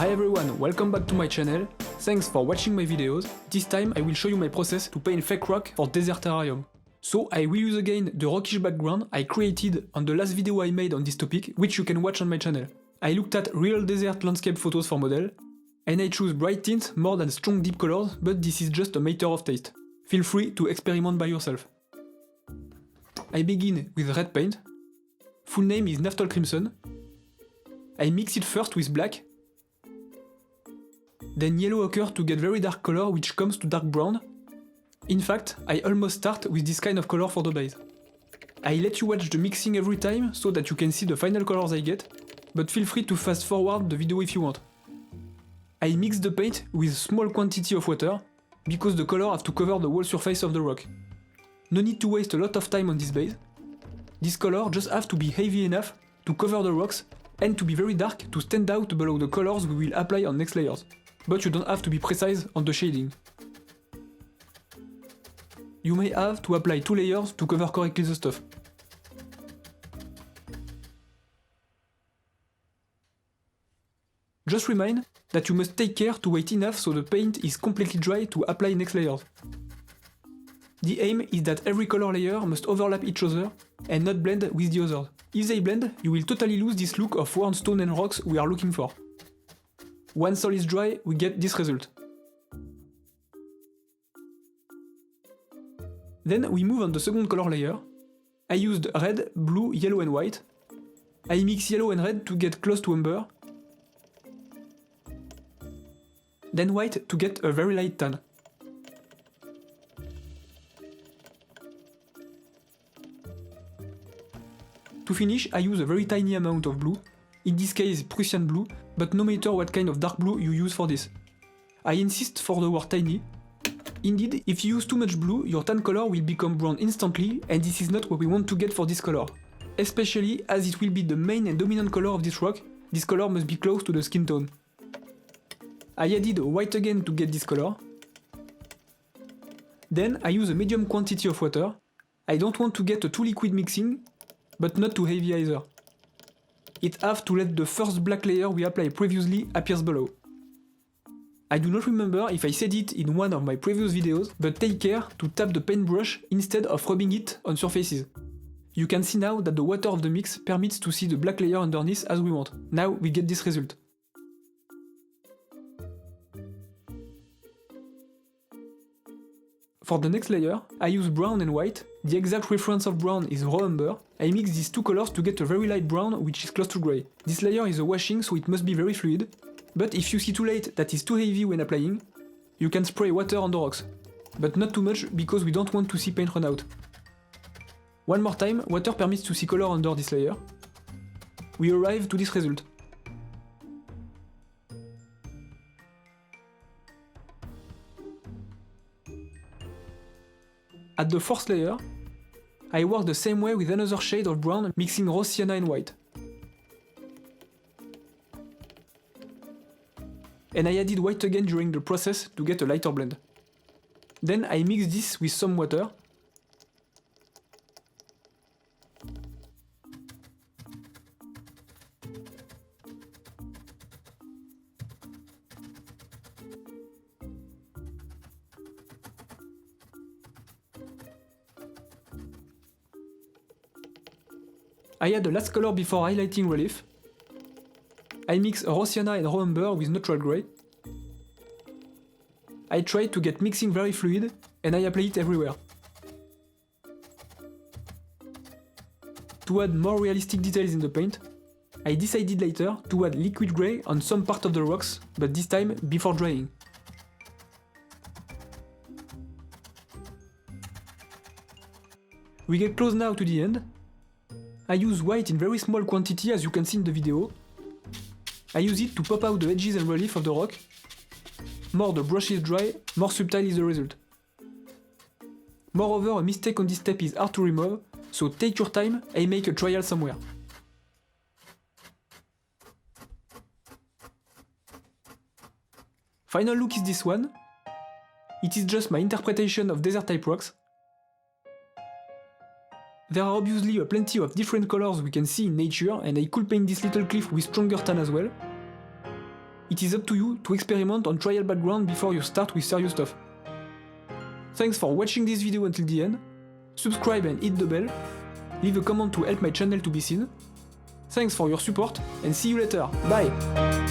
Hi everyone, welcome back to my channel. Thanks for watching my videos. This time I will show you my process to paint fake rock for Desert Terrarium. So I will use again the rockish background I created on the last video I made on this topic, which you can watch on my channel. I looked at real desert landscape photos for model, and I choose bright tints more than strong deep colors, but this is just a matter of taste. Feel free to experiment by yourself. I begin with red paint. Full name is Naphthol Crimson. I mix it first with black, then yellow ochre to get very dark color which comes to dark brown. In fact, I almost start with this kind of color for the base. I let you watch the mixing every time so that you can see the final colors I get, but feel free to fast forward the video if you want. I mix the paint with small quantity of water, because the color have to cover the whole surface of the rock. No need to waste a lot of time on this base. This color just have to be heavy enough to cover the rocks and to be very dark to stand out below the colors we will apply on next layers. But you don't have to be precise on the shading. You may have to apply 2 layers to cover correctly the stuff. Just remind that you must take care to wait enough so the paint is completely dry to apply next layers. The aim is that every color layer must overlap each other and not blend with the others. If they blend, you will totally lose this look of worn stone and rocks we are looking for. Once all is dry, we get this result. Then we move on the second color layer. I used red, blue, yellow and white. I mix yellow and red to get close to umber. Then white to get a very light tan. To finish, I use a very tiny amount of blue, in this case Prussian blue, but no matter what kind of dark blue you use for this. I insist for the word tiny. Indeed, if you use too much blue, your tan color will become brown instantly, and this is not what we want to get for this color. Especially as it will be the main and dominant color of this rock, this color must be close to the skin tone. I added white again to get this color. Then I use a medium quantity of water. I don't want to get a too liquid mixing, but not too heavy either. It have to let the first black layer we applied previously appears below. I do not remember if I said it in one of my previous videos, but take care to tap the paintbrush instead of rubbing it on surfaces. You can see now that the water of the mix permits to see the black layer underneath as we want. Now we get this result. For the next layer, I use brown and white. The exact reference of brown is raw umber. I mix these two colors to get a very light brown which is close to grey. This layer is a washing, so it must be very fluid, but if you see too late that is too heavy when applying, you can spray water on the rocks. But not too much because we don't want to see paint run out. One more time, water permits to see color under this layer. We arrive to this result. At the fourth layer, I work the same way with another shade of brown, mixing raw sienna and white. And I added white again during the process to get a lighter blend. Then I mix this with some water. I add the last color before highlighting relief. I mix raw sienna and raw umber with neutral grey. I try to get mixing very fluid, and I apply it everywhere. To add more realistic details in the paint, I decided later to add liquid grey on some part of the rocks, but this time before drying. We get close now to the end. I use white in very small quantity as you can see in the video. I use it to pop out the edges and relief of the rock. More the brush is dry, more subtle is the result. Moreover, a mistake on this step is hard to remove, so take your time and make a trial somewhere. Final look is this one. It is just my interpretation of desert type rocks. There are obviously plenty of different colors we can see in nature, and I could paint this little cliff with stronger tan as well. it is up to you to experiment on trial background before you start with serious stuff. Thanks for watching this video until the end, subscribe and hit the bell, leave a comment to help my channel to be seen. Thanks for your support and see you later, bye!